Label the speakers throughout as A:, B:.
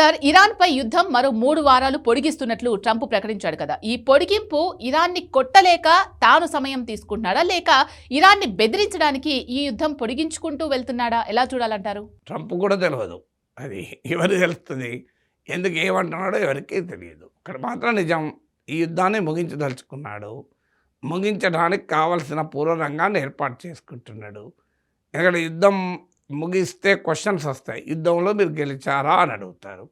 A: Sir, ఇరాన్పై యుద్ధం మరో 3 వారాలు పొడిగిస్తున్నట్లు ట్రంప్ ప్రకటించాడు కదా. ఈ పొడిగింపు ఇరాన్ని కొట్టలేక తాను సమయం తీసుకుంటున్నాడా, లేక ఇరాన్ని బెదిరించడానికి ఈ యుద్ధం పొడిగించుకుంటూ వెళ్తున్నాడా? ఎలా చూడాలంటారు?
B: ట్రంప్ కూడా తెలియదు. అది ఎవరికి తెలుస్తుంది? ఎందుకు ఏమంటున్నాడో ఎవరికీ తెలియదు. ఇక్కడ మాత్రం నిజం, ఈ యుద్ధాన్ని ముగించదలుచుకున్నాడు. ముగించడానికి కావలసిన పూర్వరంగాన్ని ఏర్పాటు చేసుకుంటున్నాడు. ఎందుకంటే యుద్ధం ముగిస్తే క్వశ్చన్స్ వస్తాయి. యుద్ధంలో మీరు గెలిచారా అని అడుగుతారు.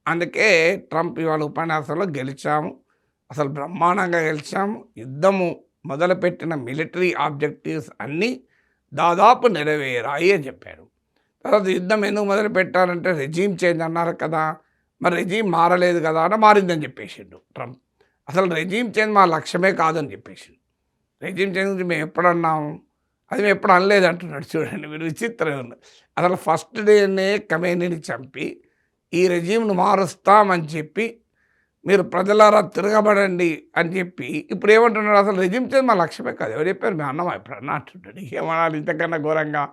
B: అందుకే ట్రంప్ ఇవాళ ఉపన్యాసంలో గెలిచాము, అసలు బ్రహ్మాండంగా గెలిచాము, యుద్ధము మొదలుపెట్టిన మిలిటరీ ఆబ్జెక్టివ్స్ అన్నీ దాదాపు నెరవేరాయి అని చెప్పారు. తర్వాత యుద్ధం ఎందుకు మొదలు పెట్టారంటే రెజీమ్ చేంజ్ అన్నారు కదా, మరి రెజీమ్ మారలేదు కదా అని మారిందని చెప్పేసిండు ట్రంప్. అసలు రెజీమ్ చేంజ్ మా లక్ష్యమే కాదని చెప్పేసిండు. రెజీమ్ చేంజ్ గురించి మేము ఎప్పుడన్నాము, అది మేము ఎప్పుడు అనలేదు అంటున్నాడు. చూడండి మీరు, విచిత్రంగా ఉంది. అసలు ఫస్ట్ డేనే ఖమేనీని చంపి ఈ రెజీమ్ను మారుస్తామని చెప్పి మీరు ప్రజలారా తిరగబడండి అని చెప్పి ఇప్పుడు ఏమంటున్నాడు, అసలు రెజీమ్ చేంజ్ మా లక్ష్యమే కాదు. ఎవరు చెప్పారు? మేము అన్నామా ఎప్పుడన్నా అంటుంటాడు. ఏమనాలి ఇంతకన్నా ఘోరంగా?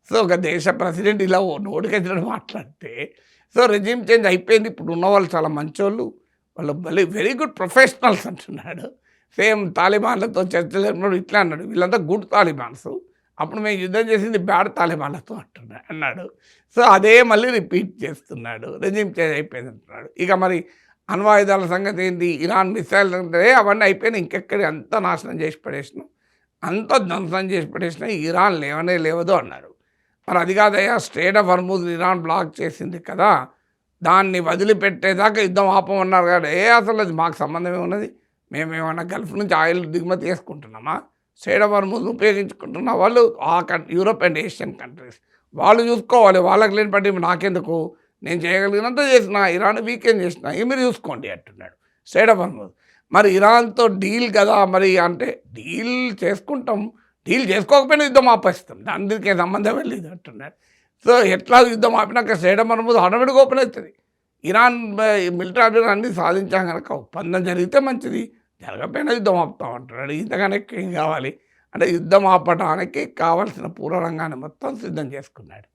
B: సో ఒక దేశ ప్రెసిడెంట్ ఇలా నోటికెళ్ళి మాట్లాడితే, సో రెజీమ్ చేంజ్ అయిపోయింది, ఇప్పుడు ఉన్నవాళ్ళు చాలా మంచోళ్ళు, వాళ్ళు వెరీ గుడ్ ప్రొఫెషనల్స్ అంటున్నాడు. సేమ్ తాలిబాన్లతో చర్చలు జరిపినప్పుడు ఇట్లా అన్నాడు, వీళ్ళంతా గుడ్ తాలిబాన్స్, అప్పుడు మేము యుద్ధం చేసింది బ్యాడ్ తాలిబాన్లతో అన్నాడు. సో అదే మళ్ళీ రిపీట్ చేస్తున్నాడు, రెజీమ్ చేంజ్ అయిపోయింది అంటున్నాడు. ఇక మరి అణ్వాయుధాల సంగతి ఏంటి, ఇరాన్ మిసైల్ సంగతి అవన్నీ అయిపోయినాయి, ఇంకెక్కడి అంతా నాశనం చేసి పడేసినాం, అంతా ధ్వంసం చేసి పడేసినాయి, ఇరాన్ లేవనే లేవదు అన్నాడు. మరి అది కాదయ్యా, strait of Hormuz Iran block చేసింది కదా, దాన్ని వదిలిపెట్టేదాకా యుద్ధం ఆపమన్నారు కదా. అసలు అది మాకు సంబంధమే ఉన్నది, మేమేమన్నా గల్ఫ్ నుంచి ఆయిల్ దిగుమతి చేసుకుంటున్నామా? స్ట్రెయిట్ ఆఫ్ హర్ముజ్ ఉపయోగించుకుంటున్న వాళ్ళు ఆ యూరోప్ అండ్ ఏషియన్ కంట్రీస్ వాళ్ళు చూసుకోవాలి, వాళ్ళకి లేని పట్టి నాకెందుకు, నేను చేయగలిగినంత చేసిన, ఇరాన్ వీకెండ్ చేసిన, ఇవి మీరు చూసుకోండి అంటున్నాడు స్ట్రెయిట్ ఆఫ్ హర్ముజ్. మరి ఇరాన్తో డీల్ కదా, మరి అంటే డీల్ చేసుకుంటాం, డీల్ చేసుకోకపోయినా యుద్ధం ఆపేస్తాం, దానికి సంబంధం లేదు అంటున్నాడు. సో ఎట్లా యుద్ధం ఆపినాక స్ట్రెయిట్ ఆఫ్ హర్ముజ్ ఆటోమేటిక్గా ఓపెన్ అవుతుంది. ఇరాన్ మిలిటరీ ఆబ్జెక్ట్ అన్నీ సాధించాం కనుక ఒప్పందం జరిగితే మంచిది, జరగకపోయినా యుద్ధం ఆపుతాం అంటున్నాడు. ఇంతగానే ఏం కావాలి అంటే యుద్ధం ఆపడానికి కావాల్సిన పూర్వరంగాన్ని మొత్తం సిద్ధం చేసుకున్నాడు.